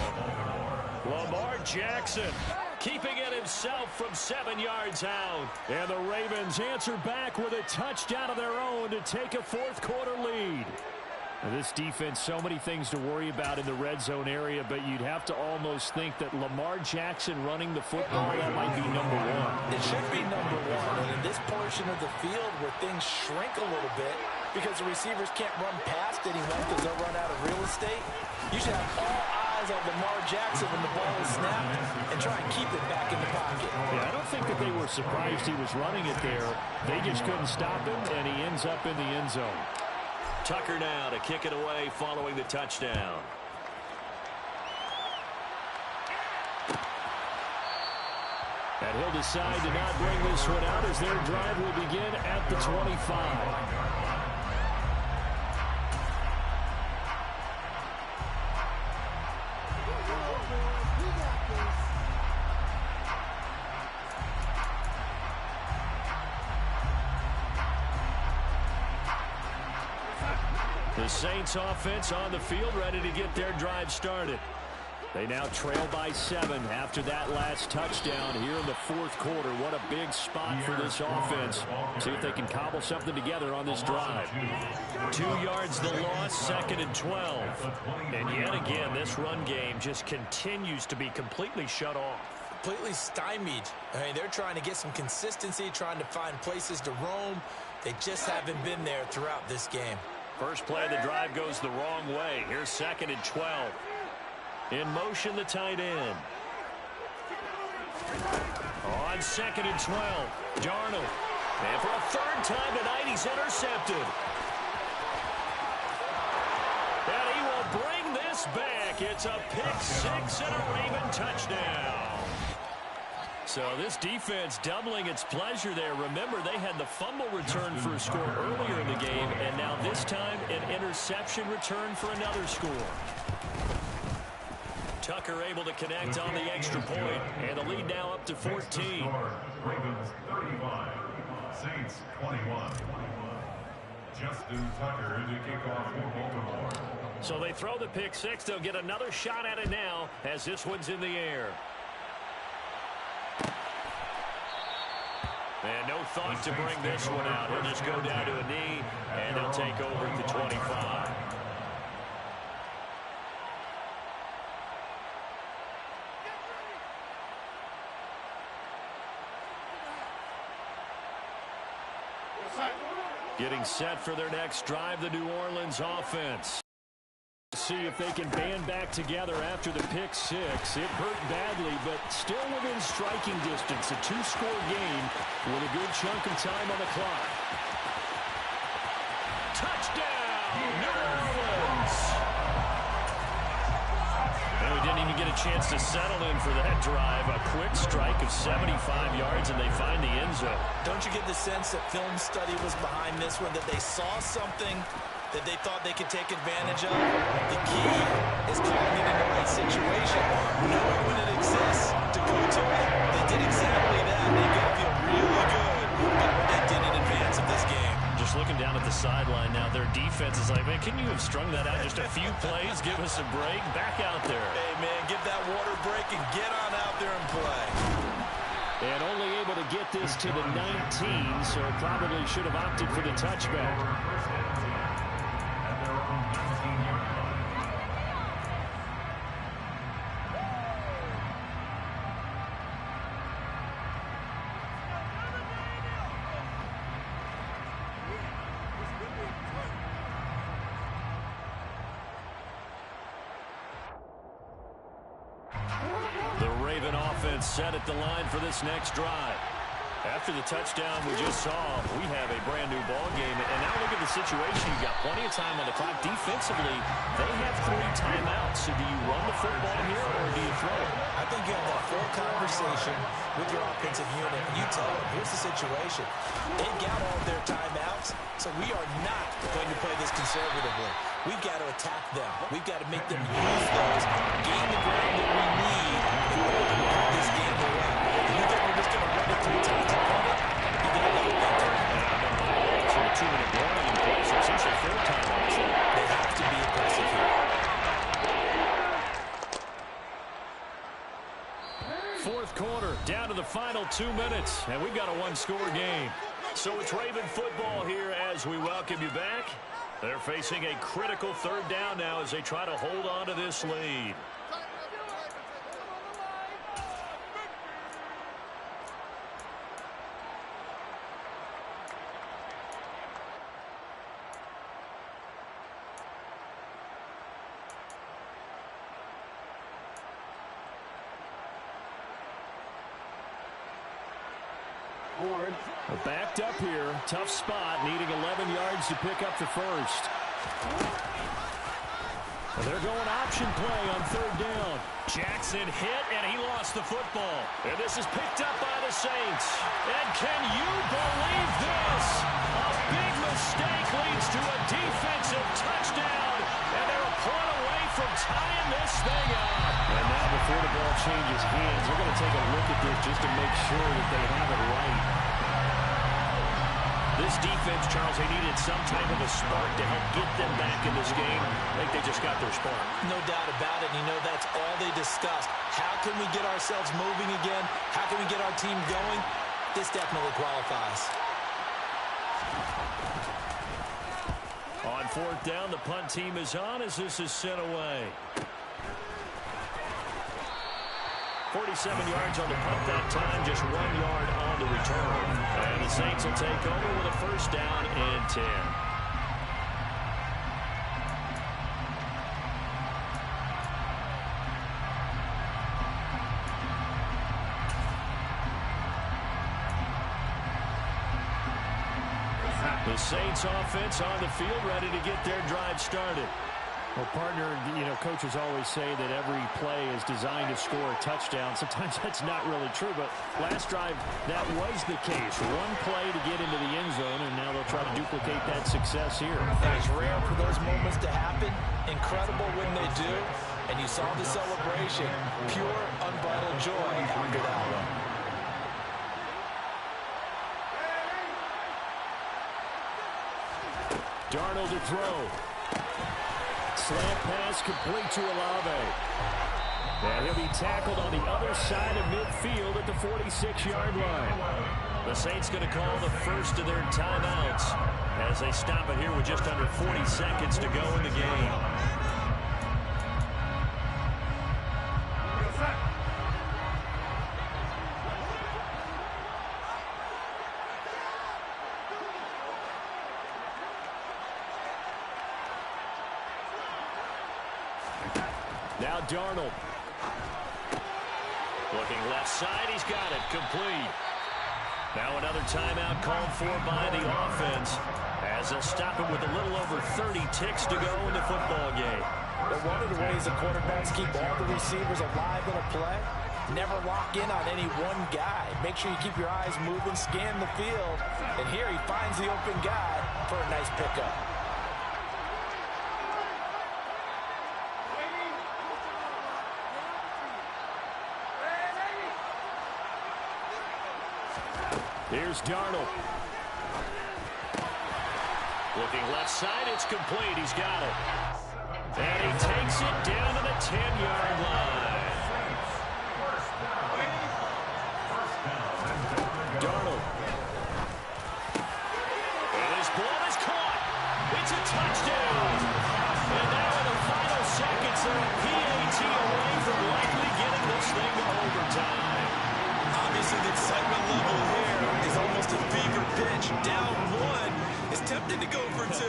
[SPEAKER 4] Lamar Jackson keeping it himself from 7 yards out. And the Ravens answer back with a touchdown of their own to take a fourth-quarter lead. Now, this defense, so many things to worry about in the red zone area, but you'd have to almost think that Lamar Jackson running the football, that might be number one.
[SPEAKER 2] It should be number one. And in this portion of the field where things shrink a little bit because the receivers can't run past anyone because they'll run out of real estate, you should have all eyes on Lamar Jackson when the ball is snapped and try and keep it back in the pocket.
[SPEAKER 4] Yeah, I don't think that they were surprised he was running it there. They just couldn't stop him, and he ends up in the end zone. Tucker now to kick it away following the touchdown. And he'll decide to not bring this one out as their drive will begin at the 25. The Saints offense on the field ready to get their drive started. They now trail by 7 after that last touchdown here in the fourth quarter. What a big spot for this offense. See if they can cobble something together on this drive. 2 yards the loss, 2nd and 12. And yet again, this run game just continues to be completely shut off.
[SPEAKER 2] Completely stymied. I mean, they're trying to get some consistency, trying to find places to roam. They just haven't been there throughout this game.
[SPEAKER 4] First play of the drive goes the wrong way. Here's 2nd and 12. In motion, the tight end. On 2nd and 12, Darnold. And for a 3rd time tonight, he's intercepted. And he will bring this back. It's a pick 6 and a Raven touchdown. So this defense doubling its pleasure there. Remember, they had the fumble return for a score earlier in the game, and now this time an interception return for another score. Tucker able to connect on the extra point, and the lead now up to 14.
[SPEAKER 3] Ravens 35, Saints 21. Justin Tucker to kick off for Baltimore.
[SPEAKER 4] So they throw the pick 6. They'll get another shot at it now as this one's in the air. And no thought to bring this one out. He'll just go down to a knee, and they'll take over at the 25. Getting set for their next drive, the New Orleans offense. See if they can band back together after the pick 6. It hurt badly, but still within striking distance. A 2-score game with a good chunk of time on the clock. Touchdown, New Orleans! And we didn't even get a chance to settle in for that drive. A quick strike of 75 yards, and they find the end zone.
[SPEAKER 2] Don't you get the sense that film study was behind this one, that they saw something that they thought they could take advantage of? The key is calling it in the right situation, knowing when it exists to go to it. They did exactly that. They're going to feel really good about what they did in advance of this game.
[SPEAKER 4] Just looking down at the sideline now, their defense is like, man, can you have strung that out just a few plays? Give us a break. Back out there.
[SPEAKER 2] Hey, man, get that water break and get on out there and play.
[SPEAKER 4] And only able to get this to the 19, so probably should have opted for the touchback. Set at the line for this next drive. After the touchdown we just saw, we have a brand new ball game. And now look at the situation. You've got plenty of time on the clock. Defensively, they have 3 timeouts. So do you run the football here or do you throw it?
[SPEAKER 2] I think you have that full conversation with your offensive unit. And you tell them, here's the situation. They got all their timeouts, so we are not going to play this conservatively. we've got to attack them. We've got to make them use those, gain the ground that we need in order to put this game away. If you think we're just going to run it 3 times and run it, you're going to let it go.
[SPEAKER 4] So a 2-minute warning in place. It's essentially 4 timeouts.
[SPEAKER 2] They have to be aggressive here.
[SPEAKER 4] Fourth quarter, down to the final 2 minutes, and we've got a one-score game. So it's Raven football here as we welcome you back. They're facing a critical third down now as they try to hold on to this lead. Backed up here, tough spot, needing 11 yards to pick up the first. And they're going option play on third down. Jackson hit, and he lost the football. And this is picked up by the Saints. And can you believe this? A big mistake leads to a defensive touchdown, and they're a point away from tying this thing up. And now before the ball changes hands, they're going to take a look at this just to make sure that they have it right. This defense, Charles, they needed some type of a spark to help get them back in this game. I think they just got their spark.
[SPEAKER 2] No doubt about it. You know, that's all they discussed. How can we get ourselves moving again? How can we get our team going? This definitely qualifies.
[SPEAKER 4] On fourth down, the punt team is on as this is sent away. 47 yards on the punt that time, just 1 yard on the return. And the Saints will take over with a first down and 10. The Saints offense on the field, ready to get their drive started. Well, partner, you know, coaches always say that every play is designed to score a touchdown. Sometimes that's not really true, but last drive, that was the case. One play to get into the end zone, and now they'll try to duplicate that success here.
[SPEAKER 2] It's rare for those moments to happen. Incredible when they do. And you saw the celebration. Pure, unbridled joy after that one.
[SPEAKER 4] Darnold to throw. Slant pass complete to Olave. And he'll be tackled on the other side of midfield at the 46-yard line. The Saints going to call the first of their timeouts as they stop it here with just under 40 seconds to go in the game. Now Darnold. Looking left side, he's got it, complete. Now another timeout called for by the offense as they'll stop it with a little over 30 ticks to go in the football game.
[SPEAKER 2] But one of the ways the quarterbacks keep all the receivers alive in a play, never lock in on any one guy. Make sure you keep your eyes moving, scan the field, and here he finds the open guy for a nice pickup.
[SPEAKER 4] Here's Darnold. Looking left side, it's complete. He's got it. And he takes it down to the 10-yard line. Darnold. And his ball is caught. It's a touchdown. And now in the final seconds, they're a PAT away from likely getting this thing to overtime.
[SPEAKER 2] Obviously, the excitement level here is almost a fever pitch. Down one. It's tempted to go for two.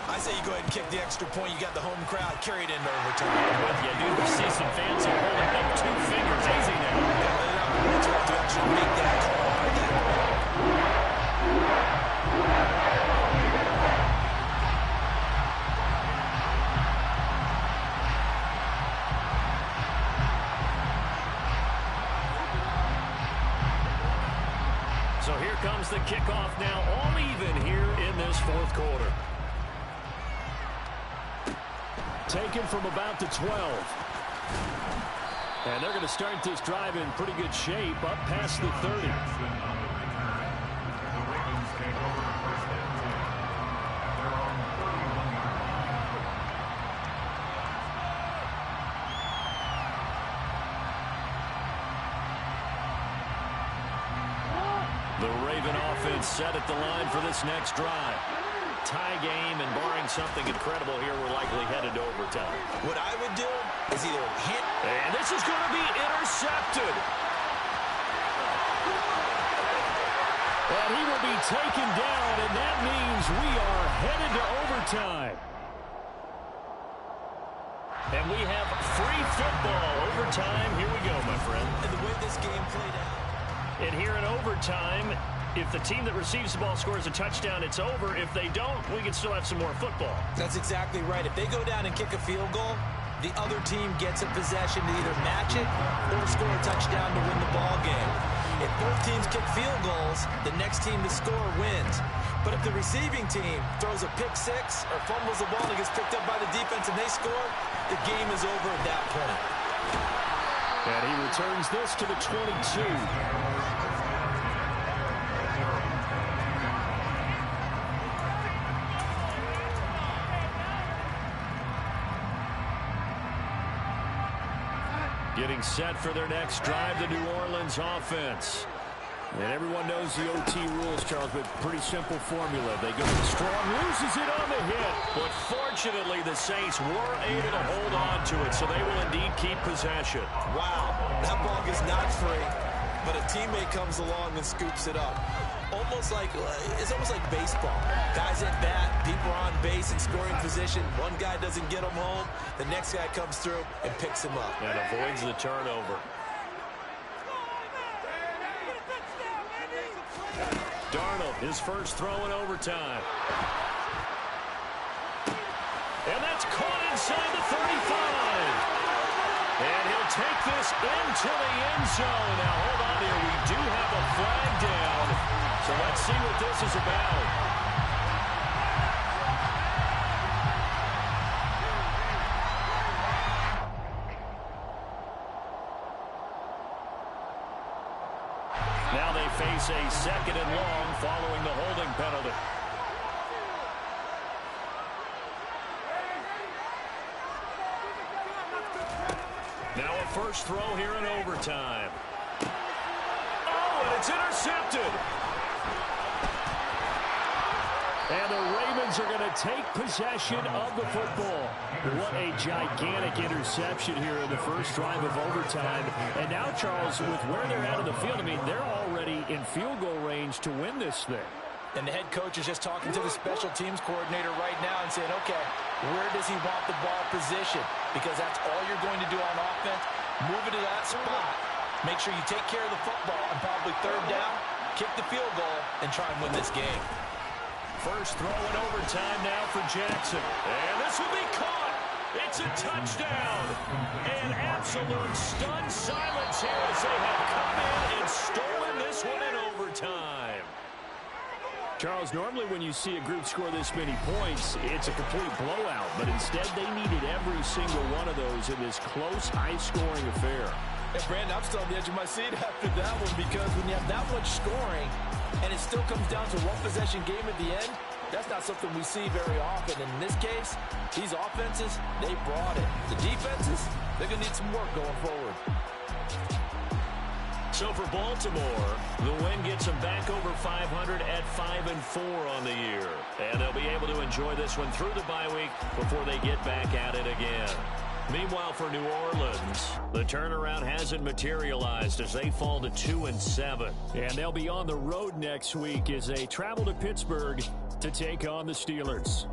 [SPEAKER 2] I say you go ahead and kick the extra point. You got the home crowd. Carry it into overtime.
[SPEAKER 4] Yeah, dude, we see some fans are holding up 2 fingers. Easy now.
[SPEAKER 2] It's hard to actually make that call.
[SPEAKER 4] So here comes the kickoff now, all even here in this fourth quarter. taken from about the 12. And they're going to start this drive in pretty good shape, up past the 30.
[SPEAKER 3] The Ravens take over first and 10. They're on the 31-yard line.
[SPEAKER 4] The Raven offense set at the line for this next drive. Tie game, and barring something incredible here, we're likely headed to overtime.
[SPEAKER 2] What I would do is either hit.
[SPEAKER 4] And this is going to be intercepted. And he will be taken down, and that means we are headed to overtime. And we have free football. Overtime, here we go, my friend.
[SPEAKER 2] And the way this game played out.
[SPEAKER 4] And here in overtime, if the team that receives the ball scores a touchdown, it's over. If they don't, we can still have some more football.
[SPEAKER 2] That's exactly right. If they go down and kick a field goal, the other team gets a possession to either match it or score a touchdown to win the ball game. If both teams kick field goals, the next team to score wins. But if the receiving team throws a pick six or fumbles the ball and gets picked up by the defense and they score, the game is over at that point.
[SPEAKER 4] And he returns this to the 22. Getting set for their next drive, the New Orleans offense. And everyone knows the OT rules, Charles, but pretty simple formula. They go strong, loses it on the hit. But fortunately, the Saints were able to hold on to it, so they will indeed keep possession.
[SPEAKER 2] Wow, that ball is not free, but a teammate comes along and scoops it up. It's almost like baseball. Guys at bat, people are on base in scoring position. One guy doesn't get him home. The next guy comes through and picks him up.
[SPEAKER 4] And avoids the turnover. Darnold, his first throw in overtime. And that's caught inside the 35. And he'll take this into the end zone. Now, hold on here. We do have a flag down. So let's see what this is about. Now they face a second and long following the holding penalty. Now a first throw here in overtime. Oh, and it's intercepted. And the Ravens are going to take possession of the football. What a gigantic interception here in the first drive of overtime. And now, Charles, with where they're at in the field, I mean, they're already in field goal range to win this thing.
[SPEAKER 2] And the head coach is just talking to the special teams coordinator right now and saying, okay, where does he want the ball positioned? Because that's all you're going to do on offense. Move it to that spot. Make sure you take care of the football and probably third down, kick the field goal, and try and win this game.
[SPEAKER 4] First throw in overtime now for Jackson. And this will be caught. It's a touchdown. And absolute stunned silence here as they have come in and stolen this one in overtime. Charles, normally when you see a group score this many points, it's a complete blowout. But instead, they needed every single one of those in this close, high-scoring affair.
[SPEAKER 2] Hey, Brandon, I'm still on the edge of my seat after that one because when you have that much scoring and it still comes down to one possession game at the end, that's not something we see very often. And in this case, these offenses, they brought it. The defenses, they're going to need some work going forward.
[SPEAKER 4] So for Baltimore, the win gets them back over 500 at 5-4 on the year. And they'll be able to enjoy this one through the bye week before they get back at it again. Meanwhile, for New Orleans, the turnaround hasn't materialized as they fall to 2-7. And they'll be on the road next week as they travel to Pittsburgh to take on the Steelers.